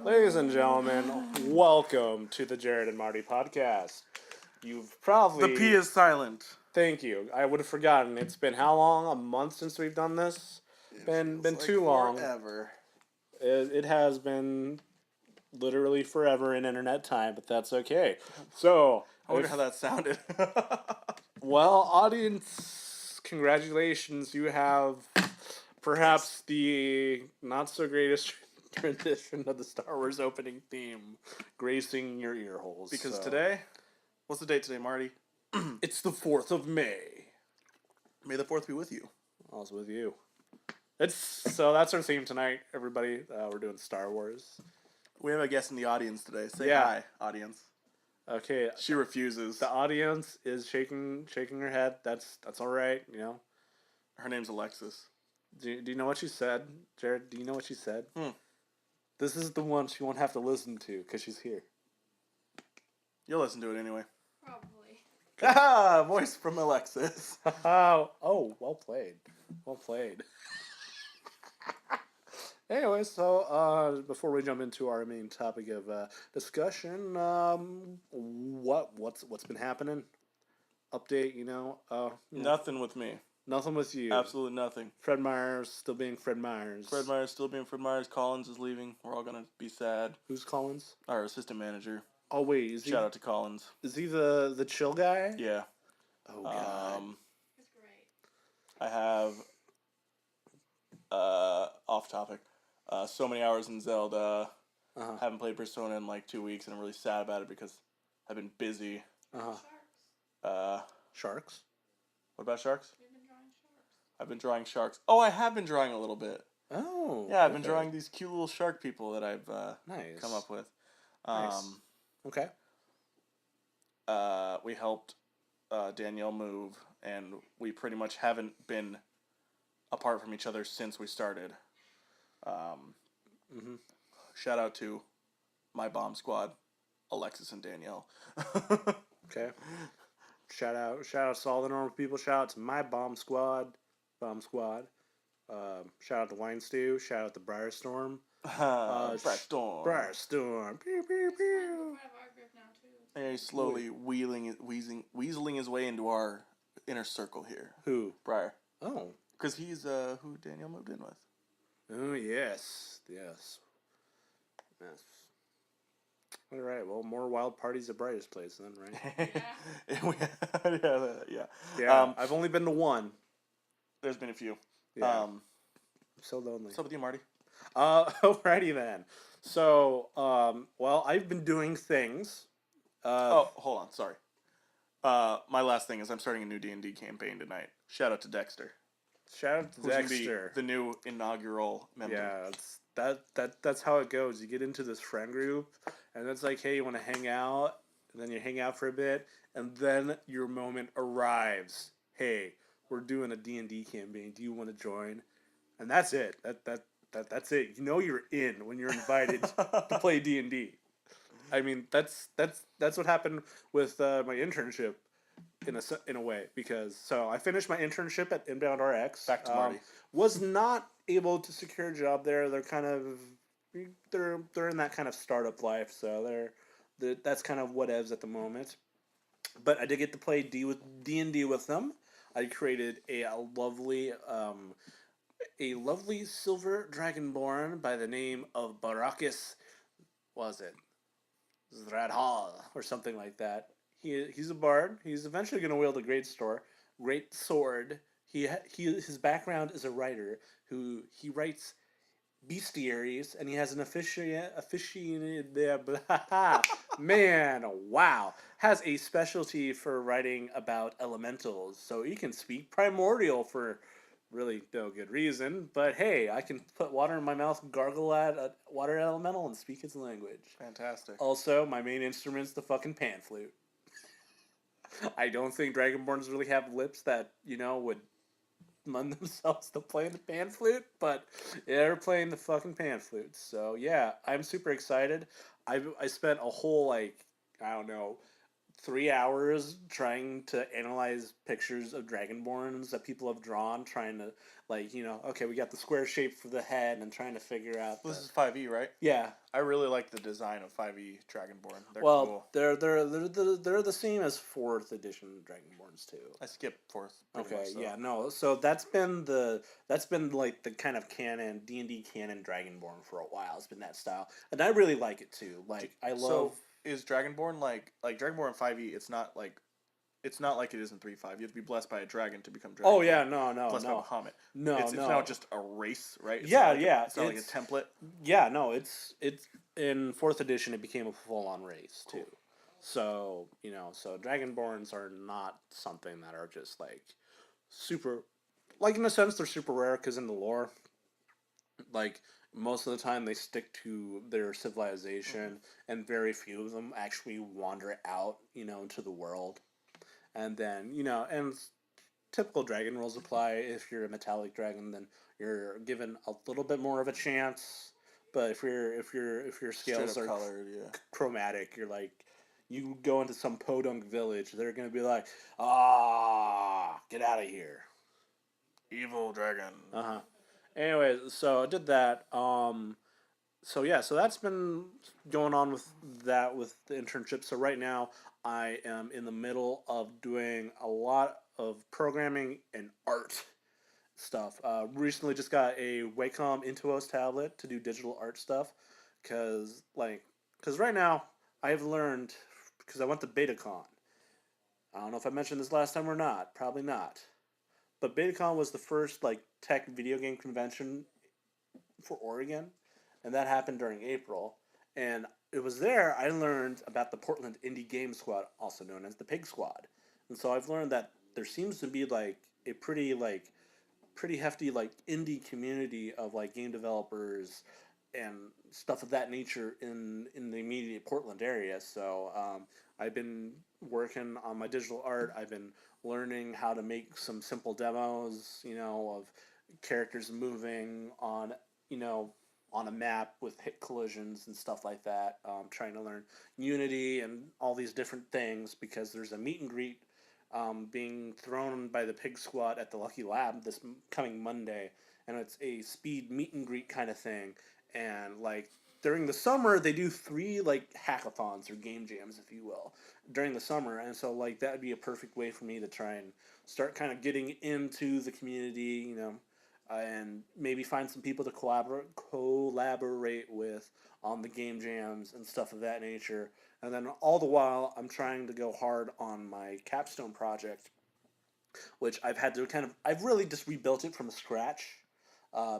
Ladies and gentlemen, welcome to the J.a.M Marty Podcast. You've probably... The P is silent. Thank you. I would have forgotten. It's been how long? A month since we've done this? Been too long. Forever. It has been literally forever in internet time, but that's okay. So... I wonder how that sounded. Well, audience, congratulations. You have perhaps the not so greatest rendition of the Star Wars opening theme gracing your ear holes. Because today, what's the date today, Marty? It's the 4th of May. May the 4th be with you. I was with you. That's our theme tonight, everybody. We're doing Star Wars. We have a guest in the audience today. Say Yeah. hi, audience. Okay. She refuses. The audience is shaking her head. That's all right, you know. Her name's Alexis. Do you know what she said, Jared? Do you know what she said? This is the one she won't have to listen to because she's here. You'll listen to it anyway. Probably. Ah, voice from Alexis. Oh, well played. Well played. Anyway, so before we jump into our main topic of discussion, what's been happening? Update, Nothing with me. Nothing with you. Absolutely nothing. Fred Myers still being Fred Myers. Fred Myers still being Fred Myers. Collins is leaving. We're all gonna be sad. Who's Collins? Our assistant manager. Oh wait, Shout out to Collins. Is he the chill guy? Yeah. Oh god. That's great. I have off topic. So many hours in Zelda. Haven't played Persona in like 2 weeks, and I'm really sad about it because I've been busy. Sharks. Sharks? What about sharks? We've been drawing sharks. I've been drawing sharks. Oh, I have been drawing a little bit. Oh. Yeah, I've been drawing these cute little shark people that I've nice. come up with. Nice. Okay. We helped Danielle move, and we pretty much haven't been apart from each other since we started. Shout out to my bomb squad, Alexis and Danielle. Okay. Shout out to all the normal people. Shout out to my bomb squad. Shout out to Wine Stew. Shout out to Briarstorm. Briarstorm. Briarstorm. Pew pew pew. Part of our group now too. And he's slowly weaseling his way into our inner circle here. Who? Briar. Oh. Because he's who Danielle moved in with. Oh, yes. All right, well, more wild parties at Briar's place then, right? Yeah. I've only been to one. There's been a few. Yeah. I'm so lonely. What's up with you, Marty? Alrighty then. So, well, I've been doing things. Hold on, sorry. My last thing is I'm starting a new D&D campaign tonight. Shout out to Dexter. Shout out to Dexter. The new inaugural member. Yeah, that's how it goes. You get into this friend group, and it's like, hey, you want to hang out, and then you hang out for a bit, and then your moment arrives. Hey, we're doing a D&D campaign. Do you want to join? And that's it. That's it. You know you're in when you're invited to play D&D. I mean, that's what happened with my internship. In a way, because I finished my internship at Inbound RX. Back to Marty. Was not able to secure a job there. They're kind of they're in that kind of startup life, so that's kind of whatevs at the moment. But I did get to play D&D with them. I created a lovely silver dragonborn by the name of Baracus. Was it Zradhal or something like that? He's a bard. He's eventually going to wield a great sword. his background is a writer he writes bestiaries, and he has an officiated there. Man, wow, has a specialty for writing about elementals. So he can speak primordial for really no good reason. But hey, I can put water in my mouth, gargle at a water elemental, and speak its language. Fantastic. Also, my main instrument's the fucking pan flute. I don't think Dragonborns really have lips that would lend themselves to playing the pan flute, but they're playing the fucking pan flute. So yeah, I'm super excited. I spent a whole I don't know 3 hours trying to analyze pictures of Dragonborns that people have drawn, trying to okay, we got the square shape for the head, and trying to figure out. This is 5e, right? Yeah, I really like the design of 5e Dragonborn. They're well, cool. they're the same as 4th edition Dragonborns too. I skipped 4th. Okay, much, so. yeah, no. So that's been the kind of canon D&D canon Dragonborn for a while. It's been that style, and I really like it too. I love. So is Dragonborn like Dragonborn 5e? It's not like it is in 3.5. You have to be blessed by a dragon to become Dragonborn. Oh yeah, no, blessed by Bahamut. No, it's now just a race, right? It's yeah, it's not like a template. Yeah, no, it's in 4th edition. It became a full-on race too. So so Dragonborns are not something that are just super, in a sense they're super rare because in the lore, most of the time they stick to their civilization, and very few of them actually wander out into the world. And then and typical dragon rules apply. If you're a metallic dragon, then you're given a little bit more of a chance. But if your scales are colored, chromatic, you're you go into some podunk village, they're gonna be like, get out of here, evil dragon. Anyways, so I did that. So yeah, so that's been going on with the internship. So right now I am in the middle of doing a lot of programming and art stuff. Recently just got a Wacom Intuos tablet to do digital art stuff, because right now I've learned, because I went to BetaCon. I don't know if I mentioned this last time or not. Probably not. But BetaCon was the first tech video game convention for Oregon, and that happened during April. And it was there I learned about the Portland Indie Game Squad, also known as the Pig Squad. And so I've learned that there seems to be a pretty hefty indie community of game developers and stuff of that nature in the immediate Portland area. So I've been working on my digital art. I've been learning how to make some simple demos, of characters moving on a map with hit collisions and stuff like that. Trying to learn Unity and all these different things, because there's a meet and greet being thrown by the Pig Squad at the Lucky Lab this coming Monday, and it's a speed meet and greet kind of thing. And during the summer they do 3 hackathons or game jams, if you will, during the summer. And so that would be a perfect way for me to try and start kind of getting into the community, and maybe find some people to collaborate with on the game jams and stuff of that nature. And then all the while, I'm trying to go hard on my capstone project, which I've really just rebuilt it from scratch,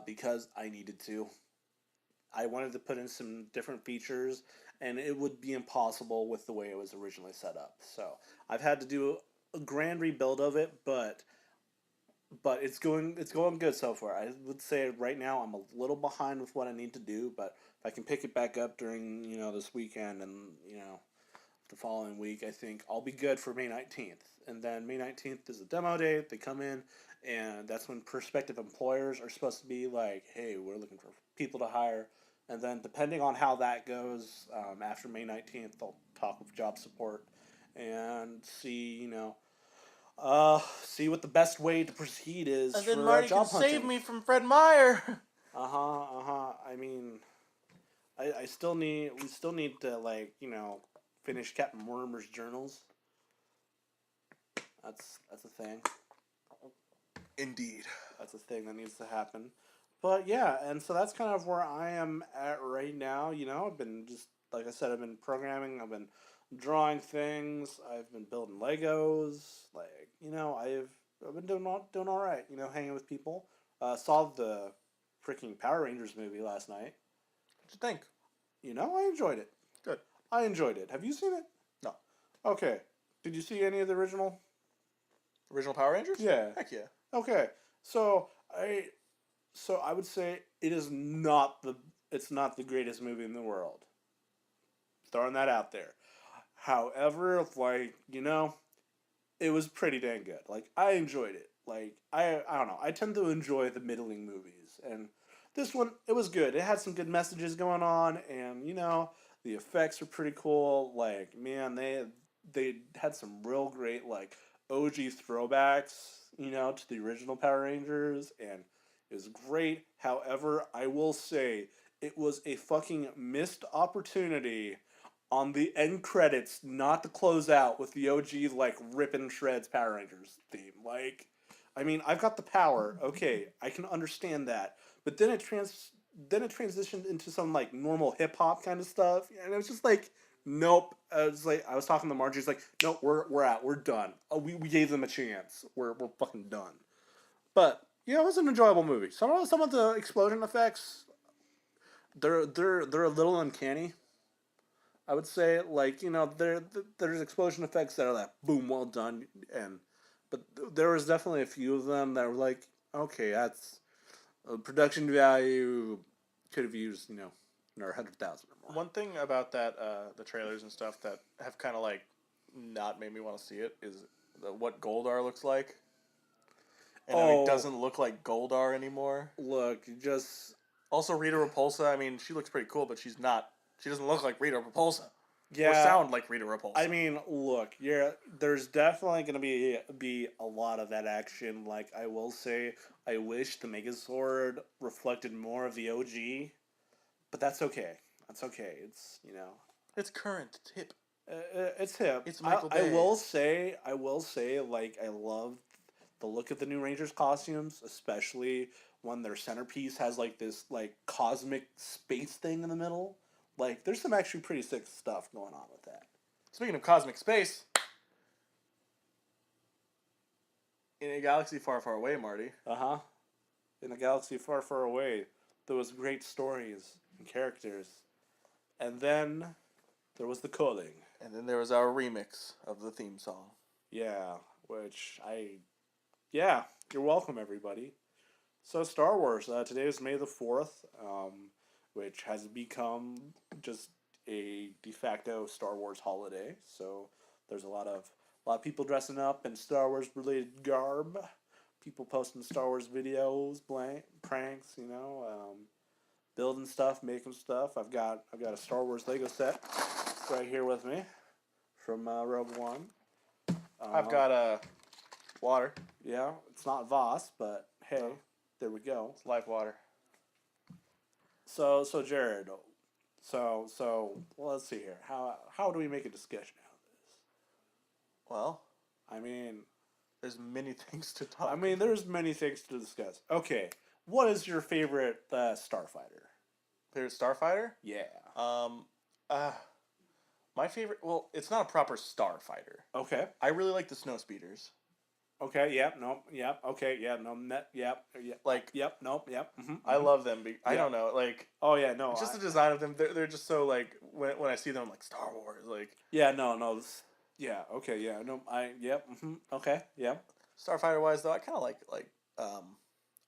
because I needed to. I wanted to put in some different features, and it would be impossible with the way it was originally set up. So I've had to do a grand rebuild of it, but it's going good so far. I would say right now I'm a little behind with what I need to do, but if I can pick it back up during this weekend and the following week, I think I'll be good for May 19th. And then May 19th is a demo day. They come in, and that's when prospective employers are supposed to be like, hey, we're looking for people to hire. And then depending on how that goes, after May 19th, they'll talk with job support and see see what the best way to proceed is. And then for Marty job can hunting. save me from Fred Meyer. I mean, we still need to finish Captain Mortimer's journals. That's a thing. Indeed. That's a thing that needs to happen. But yeah, and so that's kind of where I am at right now. I've been just, like I said, I've been programming, I've been drawing things, I've been building Legos, I've been doing all right. You know, hanging with people. Saw the freaking Power Rangers movie last night. What'd you think? You know, I enjoyed it. Good. I enjoyed it. Have you seen it? No. Okay. Did you see any of the original? Original Power Rangers? Yeah. Heck yeah. Okay. So I would say it's not the greatest movie in the world. Throwing that out there. However, like, you know, it was pretty dang good. Like, I enjoyed it. Like, I don't know. I tend to enjoy the middling movies, and this one, it was good. It had some good messages going on, and you know, the effects were pretty cool. Like, man, they had some real great like OG throwbacks, you know, to the original Power Rangers, and it was great. However, I will say it was a fucking missed opportunity on the end credits not to close out with the OG like rip and shreds Power Rangers theme. Like, I mean, I've got the power. Okay, I can understand that. But then it transitioned into some like normal hip hop kind of stuff, and it was just like, nope. I was talking to Margie. She's like, nope, we're done. Oh, we gave them a chance. We're fucking done. But yeah, it was an enjoyable movie. Some of the explosion effects, they're a little uncanny. I would say, like, you know, there's explosion effects that are like boom, well done, but there was definitely a few of them that were like, okay, that's production value could have used, you know, 100,000 or more. One thing about that, the trailers and stuff that have kind of like not made me want to see it is what Goldar looks like. And how he doesn't look like Goldar anymore. Look, just also Rita Repulsa. I mean, she looks pretty cool, but she's not. She doesn't look like Rita Repulsa. Yeah, or sound like Rita Repulsa. I mean, look, there's definitely going to be a lot of that action. Like, I will say, I wish the Megazord reflected more of the OG, but that's okay. That's okay. It's, you know, it's current. It's hip. It's hip. It's Michael Bay. I will say, like, I love the look of the new Rangers costumes, especially when their centerpiece has like this like cosmic space thing in the middle. Like, there's some actually pretty sick stuff going on with that. Speaking of cosmic space, in a galaxy far, far away, Marty. Uh-huh. In a galaxy far, far away, there was great stories and characters. And then there was the calling. And then there was our remix of the theme song. Yeah, yeah, you're welcome, everybody. So, Star Wars. Today is May the 4th. Which has become just a de facto Star Wars holiday. So there's a lot of people dressing up in Star Wars related garb. People posting Star Wars videos, pranks, you know, building stuff, making stuff. I've got a Star Wars Lego set right here with me from Rogue One. I've got water. Yeah, it's not Voss, but hey, there we go. It's live water. So Jared, well, let's see here. How do we make a discussion out of this? Well, I mean, there's many things to talk. I mean, there's many things to discuss. Okay, what is your favorite starfighter? Favorite starfighter? Yeah. My favorite. Well, it's not a proper starfighter. Okay. I really like the snow speeders. Okay. Yep. Nope. Yep. Okay. Yeah. No. Yep. Yep. Like. Yep. Nope. Yep. Mm-hmm, I love them. I don't know. Like. Oh yeah. No. Just the design of them. They're just so like when I see them, I'm like Star Wars. Like. Yeah. No. Yeah. Okay. Yeah. No. Yep. Mm-hmm, okay. Yeah. Starfighter wise though, I kind of like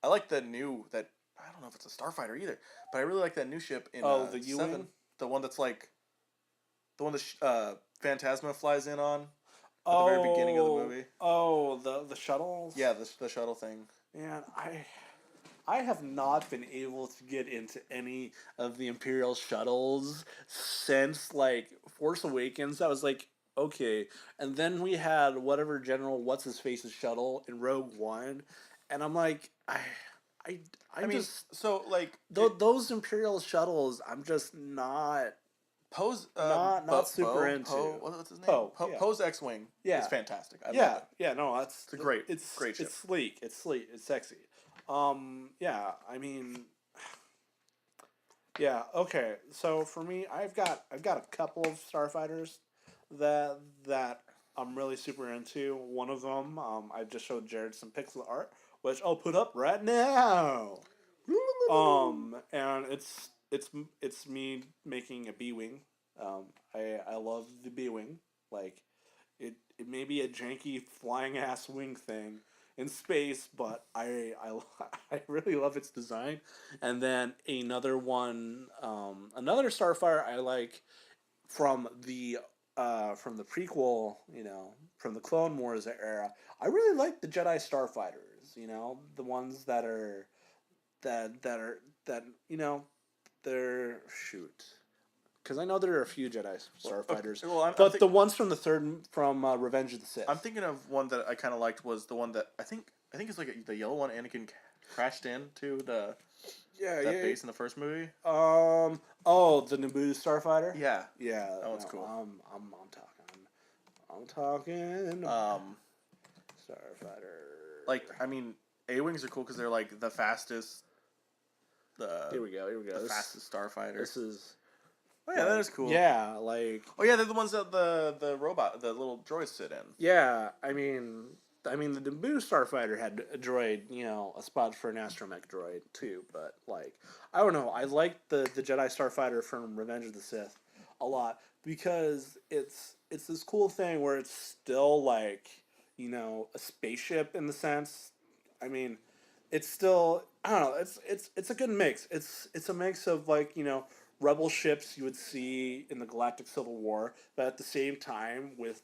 I like the new that I don't know if it's a starfighter either, but I really like that new ship in the U-wing? 7, the one that's like the one that Phantasma flies in on. At the very beginning of the movie. Oh, the shuttles? Yeah, the shuttle thing. Man, I have not been able to get into any of the Imperial shuttles since, like, Force Awakens. I was like, okay. And then we had whatever General What's-His-Face's shuttle in Rogue One. And I'm like, I mean, just... So, like... those Imperial shuttles, I'm just not... Poe's not super into. What's his name? Yeah. Poe's X-wing. Yeah, it's fantastic. I love it. Yeah, no, it's great. It's great ship. It's sleek. It's sexy. Yeah, I mean, yeah. Okay, so for me, I've got a couple of starfighters that I'm really super into. One of them, I just showed Jared some pixel art, which I'll put up right now. And it's me making a B wing. I love the B wing. Like, it may be a janky flying ass wing thing in space, but I really love its design. And then another one, another Starfire I like from the prequel, from the Clone Wars era. I really like the Jedi Starfighters. The ones that they're shoot. Because I know there are a few Jedi Starfighters, Well, but the ones from the third from Revenge of the Sith. I'm thinking of one that I kind of liked was the one that I think it's like the yellow one. Anakin crashed into that base in the first movie. The Naboo Starfighter. Yeah, Yeah, that one's cool. I'm talking. Starfighter. Like, I mean, A-wings are cool because they're like the fastest. Here we go. The fastest starfighter. This is. Oh yeah, that is cool. Yeah, like. Oh yeah, they're the ones that the robot, the little droids sit in. Yeah, I mean, the Naboo Starfighter had a droid, a spot for an astromech droid too. But like, I don't know. I like the Jedi Starfighter from Revenge of the Sith a lot because it's this cool thing where it's still like, a spaceship in the sense. I mean, it's still, I don't know. It's a good mix. It's a mix of like, rebel ships you would see in the Galactic Civil War, but at the same time with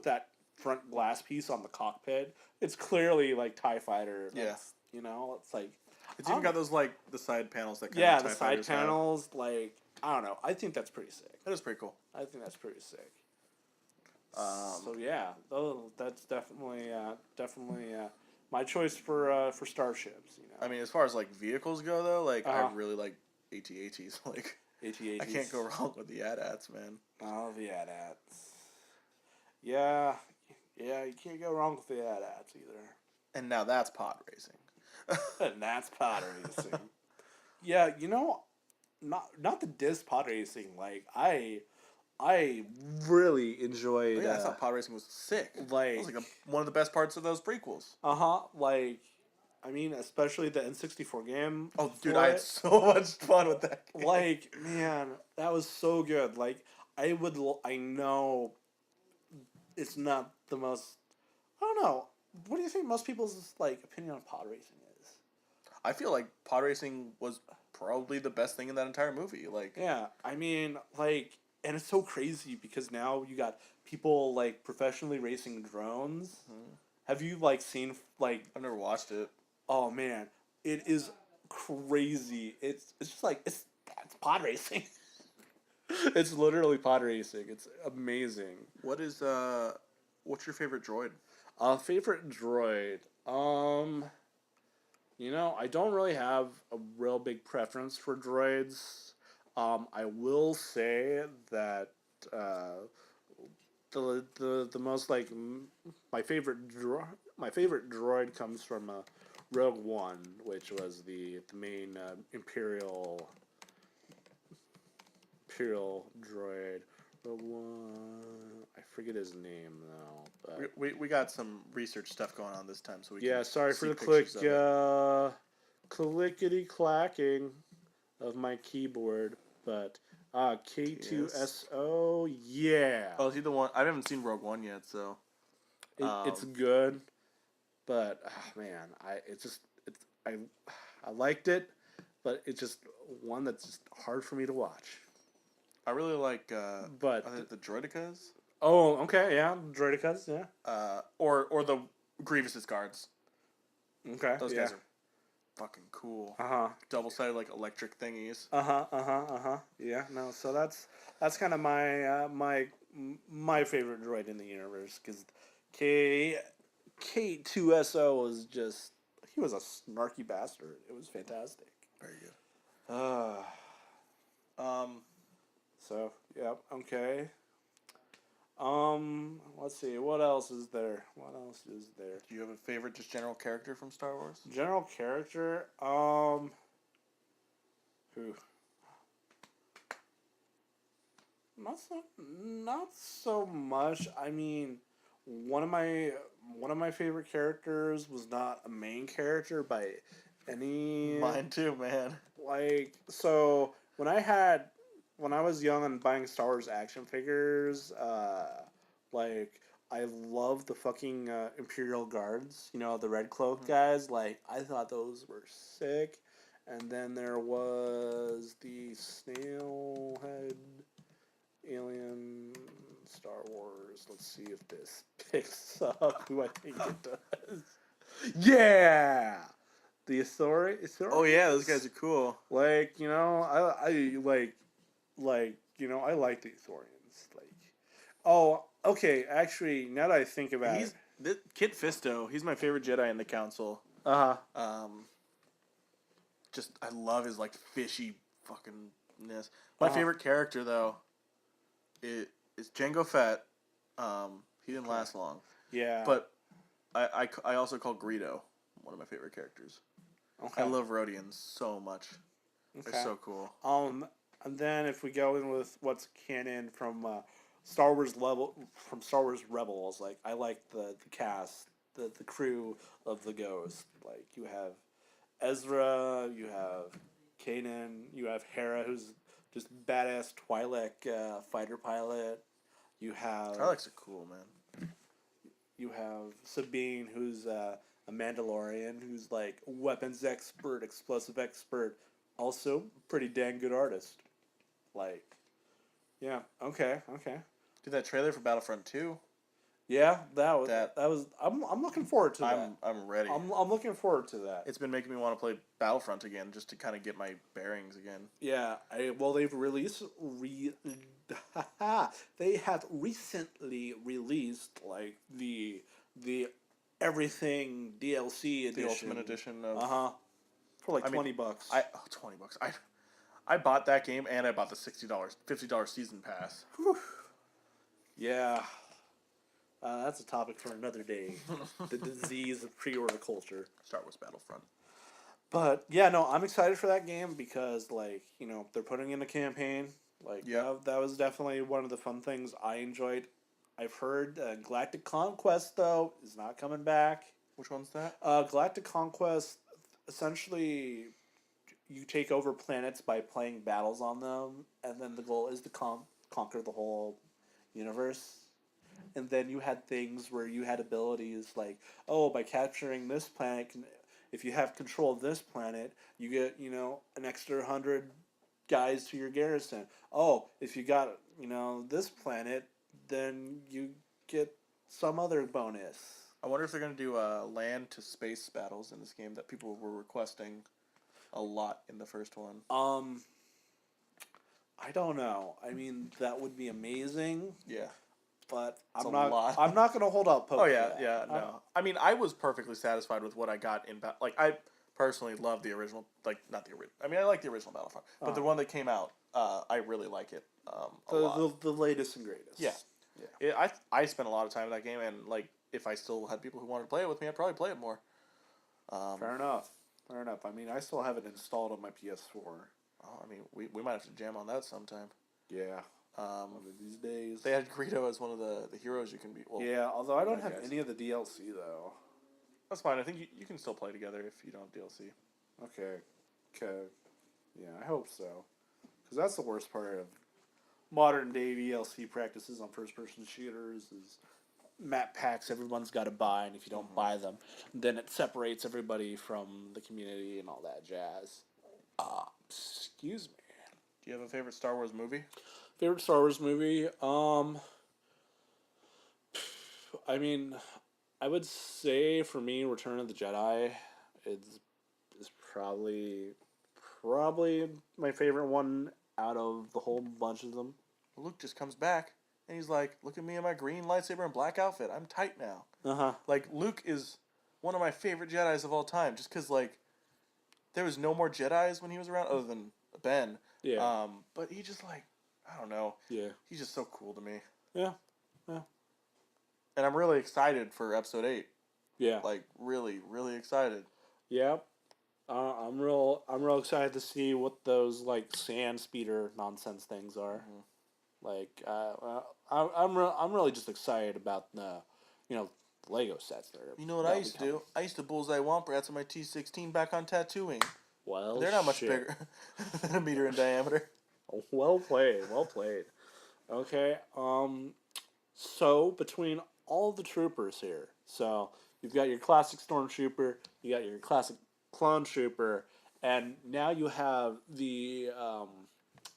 that front glass piece on the cockpit, it's clearly like TIE fighter. Yeah. It's like It's even got those like the side panels that kind of the side panels have. Like, I don't know. I think that's pretty sick. That is pretty cool. I think that's pretty sick. So yeah, that's definitely my choice for starships. I mean, as far as like vehicles go, though, like I really like AT-ATs. Like AT-ATs. I can't go wrong with the AT-ATs, man. Oh, the AT-ATs. Yeah, you can't go wrong with the AT-ATs either. And now that's pod racing. And that's pod racing. Yeah, not the disc pod racing. Like I really enjoyed. Oh, yeah, I thought pod racing was sick. Like, that was like one of the best parts of those prequels. Like, I mean, especially the N64 game. Oh, dude, I had so much fun with that game. Like, man, that was so good. Like, I know it's not the most. I don't know. What do you think most people's like opinion on pod racing is? I feel like pod racing was probably the best thing in that entire movie. Like, yeah, I mean, like. And it's so crazy because now you got people like professionally racing drones. Mm-hmm. Have you like seen like? I've never watched it. Oh man, it is crazy. It's just like it's pod racing. It's literally pod racing. It's amazing. What's your favorite droid? Favorite droid. I don't really have a real big preference for droids. I will say that the most like my favorite droid comes from Rogue One, which was the main Imperial droid. Rogue One, I forget his name though. But we got some research stuff going on this time, so we sorry for the clickety clacking of my keyboard, but K2SO, yeah. Oh, is he the one? I haven't seen Rogue One yet, so it's good, but man, I liked it, but it's just one that's just hard for me to watch. I really like, but I think the Droidekas. Oh, okay, yeah, Droidekas, yeah. Or the Grievous's guards. Okay, those guys are fucking cool. Double-sided like electric thingies. Yeah, no, so that's kind of my favorite droid in the universe because K2SO was just, he was a snarky bastard. It was fantastic. Very good. So yeah, okay. Let's see. What else is there? Do you have a favorite, just general character from Star Wars? General character. Who? not so much. I mean, one of my one of my favorite characters was not a main character by any Mine too, man. like when I was young and buying Star Wars action figures, like I love the fucking Imperial Guards, you know, the red cloak guys. Like I thought those were sick. And then there was the snail head alien Star Wars. Let's see if this picks up who I think it does. Yeah, the authority. Oh yeah, those guys are cool. Like, you know, I like you know, I like the Ithorians. Like, oh, okay. Actually, now that I think about He's it, Kit Fisto. He's my favorite Jedi in the Council. Just I love his like fishy fuckingness. My favorite character though, is Jango Fett. He didn't last long, yeah. but I also call Greedo one of my favorite characters. Okay. I love Rhodians so much. Okay. They're so cool. And then if we go in with what's canon from Star Wars Star Wars Rebels, like I like the cast, the crew of the Ghost. Like you have Ezra, you have Kanan, you have Hera, who's just badass Twi'lek fighter pilot. You have Twi'leks are cool, man. you have Sabine, who's a Mandalorian, who's like weapons expert, explosive expert, also pretty dang good artist. Like, yeah, okay. Dude, that trailer for Battlefront 2. Yeah, that was. I'm looking forward to that. I'm ready. I'm looking forward to that. It's been making me want to play Battlefront again, just to kind of get my bearings again. Yeah, they've released they have recently released like the everything DLC edition, The Ultimate Edition of for like $20. $20. I bought that game and I bought the $50 season pass. Whew. Yeah, that's a topic for another day. The disease of pre-order culture. Star Wars Battlefront. But yeah, no, I'm excited for that game because, like, you know, they're putting in a campaign. Like, Yeah. that was definitely one of the fun things I enjoyed. I've heard Galactic Conquest, though, is not coming back. Which one's that? Galactic Conquest, essentially, you take over planets by playing battles on them, and then the goal is to conquer the whole universe. And then you had things where you had abilities like, oh, by capturing this planet, if you have control of this planet, you get, you know, an extra 100 guys to your garrison. Oh, if you got, you know, this planet, then you get some other bonus. I wonder if they're going to do land to space battles in this game that people were requesting a lot in the first one. I don't know. I mean, that would be amazing. Yeah. But It's I'm a lot. not going to hold out hope. Oh for yeah, that. yeah, no. I mean, I was perfectly satisfied with what I got in like I personally love the original, like not the original. I mean, I like the original Battlefront, but the one that came out, I really like it a lot. The latest and greatest. Yeah, yeah. I spent a lot of time in that game, and like if I still had people who wanted to play it with me, I'd probably play it more. Fair enough. I mean, I still have it installed on my PS4. I mean, we might have to jam on that sometime. Yeah. One of these days. They had Greedo as one of the heroes you can beat. Well, yeah, although I don't have guys. any of the DLC though. That's fine. I think you can still play together if you don't have DLC. Okay. Yeah, I hope so. Because that's the worst part of modern day DLC practices on first person shooters is map packs everyone's got to buy, and if you don't buy them, then it separates everybody from the community and all that jazz. Excuse me. Do you have a favorite Star Wars movie? Favorite Star Wars movie? I mean, I would say for me, Return of the Jedi is probably my favorite one out of the whole bunch of them. Luke just comes back and he's like, "Look at me in my green lightsaber and black outfit. I'm tight now." Like Luke is one of my favorite Jedis of all time, just because like there was no more Jedis when he was around other than Ben. Yeah. But he just like I don't know. Yeah. He's just so cool to me. Yeah. And I'm really excited for episode 8. Yeah. Like really, really excited. Yeah. I'm real excited to see what those like sand speeder nonsense things are. Like, I'm really just excited about the, Lego sets that are. You know what I used to do? I used to bullseye womp rats on my T16 back on tattooing. Well, they're not much bigger than a meter in diameter. Well played. Well played. Okay. So between all the troopers here, so you've got your classic stormtrooper, you got your classic clone trooper, and now you have the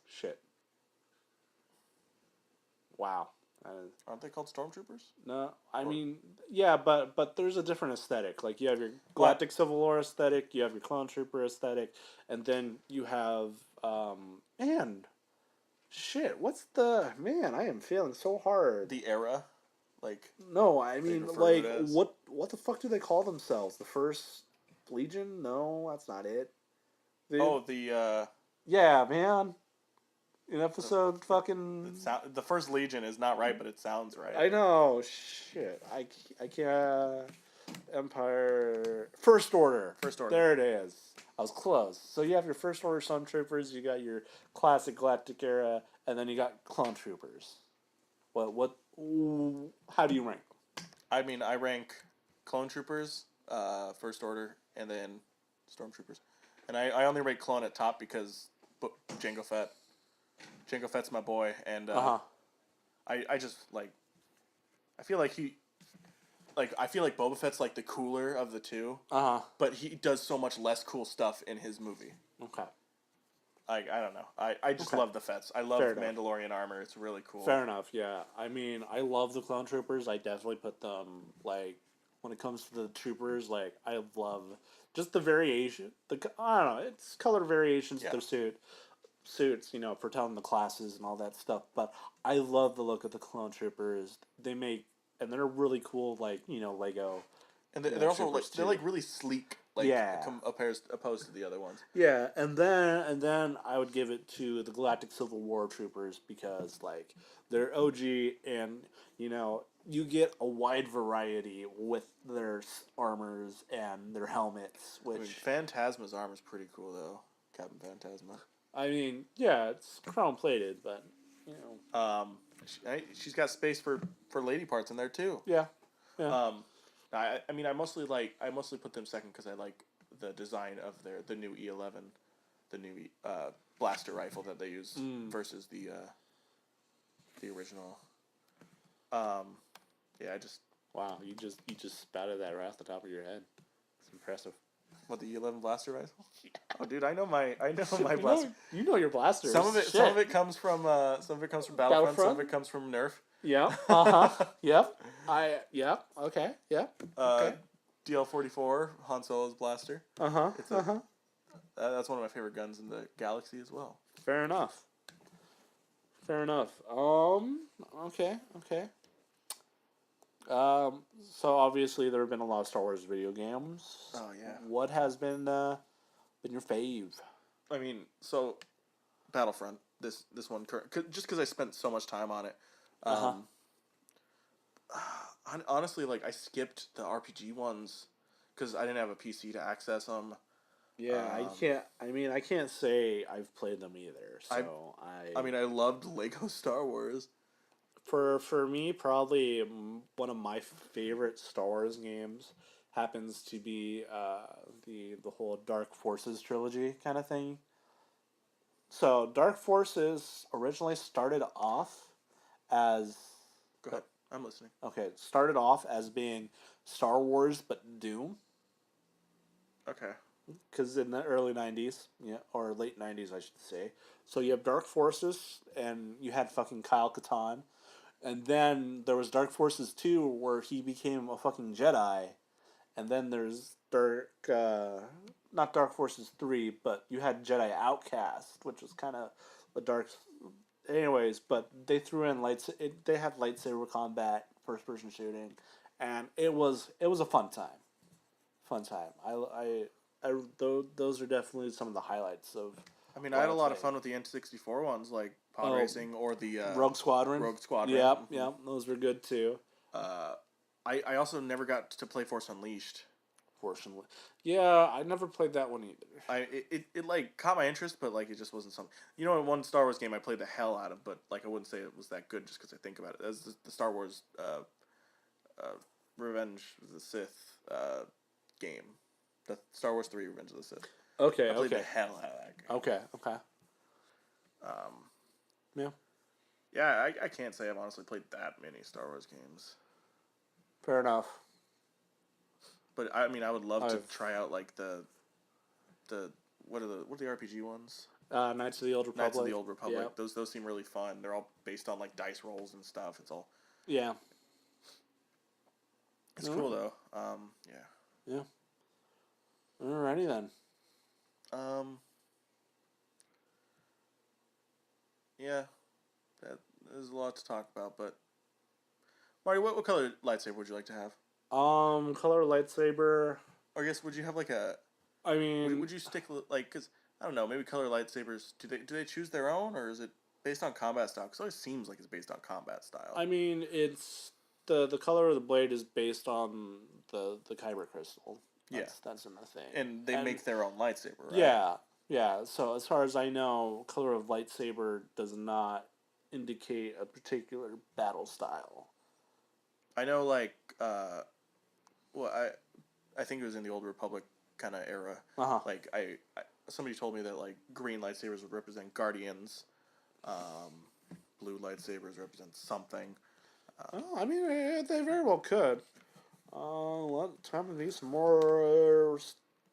shit. Wow. Aren't they called stormtroopers? No, I mean, yeah, but there's a different aesthetic. Like you have your Galactic Civil War aesthetic, you have your Clone Trooper aesthetic, and then you have man, shit. What's the man? I am feeling so hard. The era, like no, I mean like as... what the fuck do they call themselves? The First Legion? No, that's not it. Yeah, man. In episode the First Legion is not right, but it sounds right. I know. Shit. I can't. Empire. First Order. First Order. There it is. I was close. So you have your First Order Stormtroopers, you got your classic Galactic era, and then you got Clone Troopers. How do you rank? I mean, I rank Clone Troopers, First Order, and then Stormtroopers. And I only rate Clone at top because Jango Fett. Jango Fett's my boy, and I just like. I feel like Boba Fett's like the cooler of the two. But he does so much less cool stuff in his movie. Okay. I don't know. I just love the Fetts. I love Mandalorian armor. It's really cool. Fair enough. Yeah. I mean, I love the Clone Troopers. I definitely put them like when it comes to the troopers. Like I love just the variation. I don't know. It's color variations of their suits, for telling the classes and all that stuff. But I love the look of the Clone Troopers. And they're really cool, like, Lego. And they're also they're really sleek, opposed to the other ones. Yeah, and then I would give it to the Galactic Civil War Troopers because like they're OG and you get a wide variety with their armors and their helmets. Which Phantasma's armor's pretty cool though, Captain Phantasma. I mean, yeah, it's crown plated, but she's got space for lady parts in there too. Yeah. I mean, I mostly put them second because I like the design of the new E11, the new blaster rifle that they use versus the original. I just wow, you just spouted that right off the top of your head. It's impressive. What, the E11 blaster rifle? Yeah. Oh, dude, I know my blaster. You know your blaster. Some of it comes from Battlefront. Some of it comes from Nerf. Yeah. Yep. Okay. Yeah. Okay. DL-44, Han Solo's blaster. That's one of my favorite guns in the galaxy as well. Fair enough. Okay. So obviously there have been a lot of Star Wars video games. Oh yeah. What has been your fave? I mean, so Battlefront. This one, just because I spent so much time on it. Honestly, like I skipped the RPG ones because I didn't have a PC to access them. Yeah, I can't say I've played them either. So I mean, I loved Lego Star Wars. For me, probably one of my favorite Star Wars games happens to be the whole Dark Forces trilogy kind of thing. So Dark Forces originally started off as... Go ahead, I'm listening. Okay, started off as being Star Wars but Doom. Okay. Because in the early 90s, or late 90s I should say. So you have Dark Forces and you had fucking Kyle Katarn. And then there was Dark Forces 2 where he became a fucking Jedi. And then there's not Dark Forces 3, but you had Jedi Outcast, which was kind of a dark... Anyways, but they threw in they had lightsaber combat, first-person shooting, and it was a fun time. Those are definitely some of the highlights of... I mean, I had a lot of fun with the N64 ones, like Pod Racing or the... Rogue Squadron. Yeah, those were good too. I also never got to play Force Unleashed. Fortunately. Yeah, I never played that one either. It like caught my interest, but like it just wasn't something. You know, in one Star Wars game I played the hell out of, but like I wouldn't say it was that good just because I think about it. That's the Star Wars Revenge of the Sith game, the Star Wars 3 Revenge of the Sith. Okay, I played the hell out of that game. Okay. Yeah. Yeah, I can't say I've honestly played that many Star Wars games. Fair enough. But I mean, I would love to try out like the what are the RPG ones? Knights of the Old Republic. Knights of the Old Republic. Yep. Those seem really fun. They're all based on like dice rolls and stuff. It's cool though. Yeah. Alrighty then. Yeah. There's a lot to talk about, but Marty, what color lightsaber would you like to have? Color lightsaber. Or I guess would you have like a? I mean, would you stick like because I don't know, maybe color lightsabers. Do they choose their own, or is it based on combat style? Because it always seems like it's based on combat style. I mean, it's the color of the blade is based on the kyber crystal. That's in the thing. And they make their own lightsaber, right? Yeah. So as far as I know, color of lightsaber does not indicate a particular battle style. I know, like, I think it was in the Old Republic kind of era. Like, I somebody told me that like green lightsabers would represent Guardians, blue lightsabers represent something. I mean, they very well could. Time to do some more.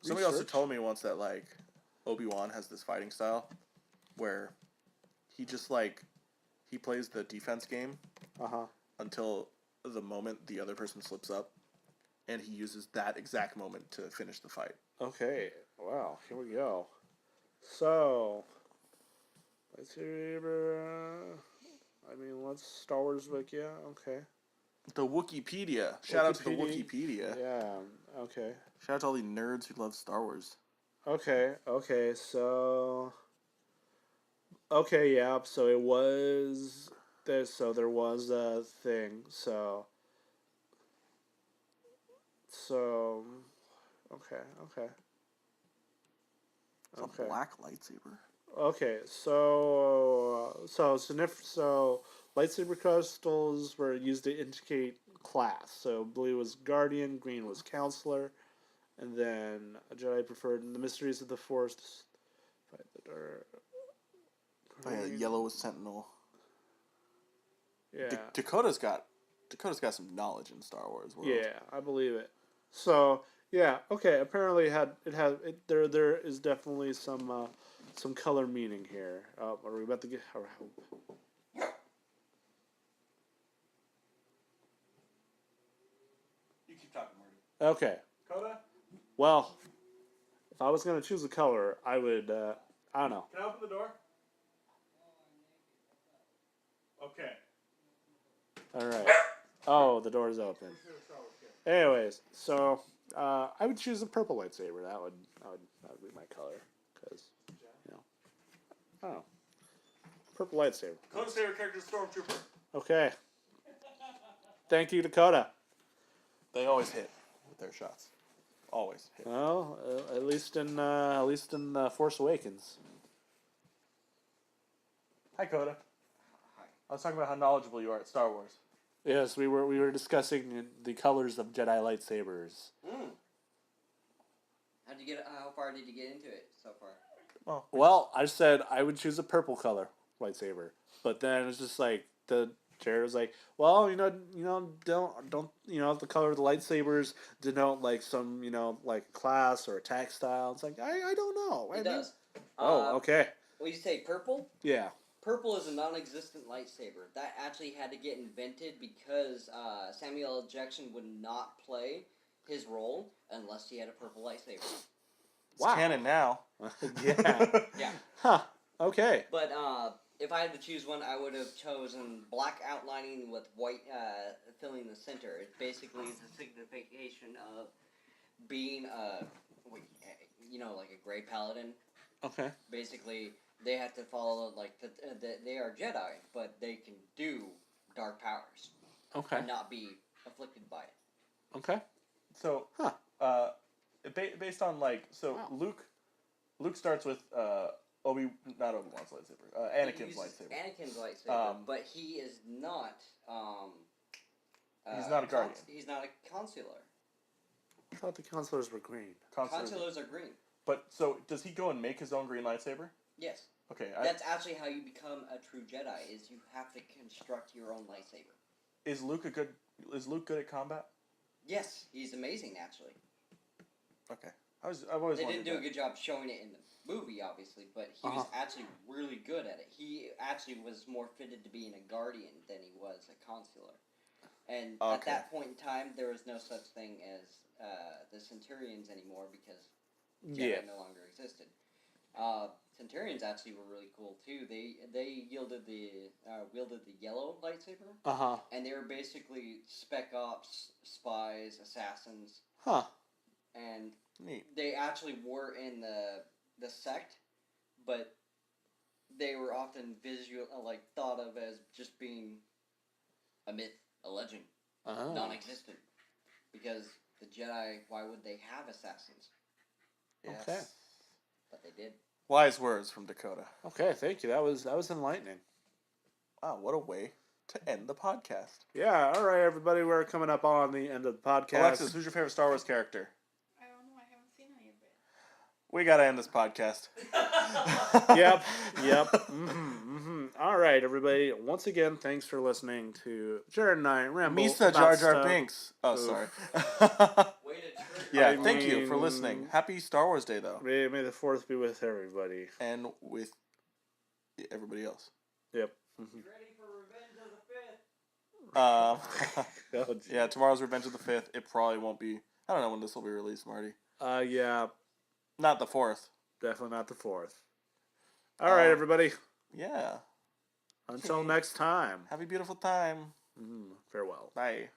Somebody also told me once that like Obi-Wan has this fighting style where he just like he plays the defense game until the moment the other person slips up, and he uses that exact moment to finish the fight. Okay. Wow. Here we go. So, lightsaber. I mean, let's Star Wars book. Yeah. Okay. The Wikipedia. Shout out to the Wikipedia. Yeah. Okay. Shout out to all the nerds who love Star Wars. Okay. So. Okay. Yeah. So it was there. So there was a thing. So. Okay. It's a black lightsaber. Okay, so lightsaber crystals were used to indicate class. So blue was guardian, green was counselor, and then a Jedi preferred the mysteries of the Force. Fight the dark. Yellow was sentinel. Yeah. Dakota's got some knowledge in Star Wars world. Yeah, I believe it. So yeah, okay. Apparently, there is definitely some color meaning here. Are we about to get? You keep talking, Marty. Okay. Dakota? Well, if I was gonna choose a color, I would. I don't know. Can I open the door? Okay. All right. Oh, the door's open. Anyways, so I would choose a purple lightsaber. That would be my color, because I don't know. Purple lightsaber. Dakota's favorite character is Stormtrooper. Okay. Thank you, Dakota. They always hit with their shots. Always hit. Well, at least in Force Awakens. Hi, Coda. Hi. I was talking about how knowledgeable you are at Star Wars. Yes, we were discussing the colors of Jedi lightsabers. How far did you get into it so far? Oh, well, I said I would choose a purple color lightsaber, but then it's just like Jared was like, well, don't the color of the lightsabers denote like some like class or attack style. It's like I don't know. It does. Oh, okay. Well, you say purple? Yeah. Purple is a non-existent lightsaber. That actually had to get invented because Samuel L. Jackson would not play his role unless he had a purple lightsaber. It's canon now. Yeah. Yeah. Huh. Okay. But if I had to choose one, I would have chosen black outlining with white filling the center. It basically is a signification of being like a gray paladin. Okay. Basically, they have to follow they are Jedi, but they can do dark powers. Okay. And not be afflicted by it. Okay. So, based on like Wow. Luke starts with not Obi-Wan's lightsaber, Anakin's lightsaber. Anakin's lightsaber, but he is not. He's not a guardian. He's not a consular. I thought the consulars were green. Consulars are green. But so does he go and make his own green lightsaber? Yes. Okay. That's actually how you become a true Jedi. Is you have to construct your own lightsaber. Is Luke good at combat? Yes, he's amazing actually. Okay. I've always They wondered didn't do a that. good job showing it in the movie, obviously, but he was actually really good at it. He actually was more fitted to being a guardian than he was a consular. And at that point in time, there was no such thing as the Centurions anymore because Jedi no longer existed. Centurions actually were really cool too. They wielded the yellow lightsaber. And they were basically spec ops, spies, assassins. Huh. And Neat. they actually were in the sect, but they were often thought of as just being a myth, a legend, non-existent. Because the Jedi, why would they have assassins? Yes. Okay. But they did. Wise words from Dakota. Okay, thank you. That was enlightening. Wow, what a way to end the podcast. Yeah, all right, everybody. We're coming up on the end of the podcast. Alexis, who's your favorite Star Wars character? I don't know. I haven't seen any of it. We gotta end this podcast. Yep. All right, everybody. Once again, thanks for listening to Jared and I ramble. Misa about Jar Jar stuff. Binks. Oh, Oof. sorry. Way to trick. Yeah, I thank you for mean- listening. Happy Star Wars Day, though. May the fourth be with everybody. And with everybody else. Yep. Ready for Revenge of the 5th. Oh, geez. Yeah, tomorrow's Revenge of the 5th. It probably won't be... I don't know when this will be released, Marty. Yeah, Not the 4th. definitely not the fourth. All right, everybody. Yeah. Until next time. Have a beautiful time. Farewell. Bye.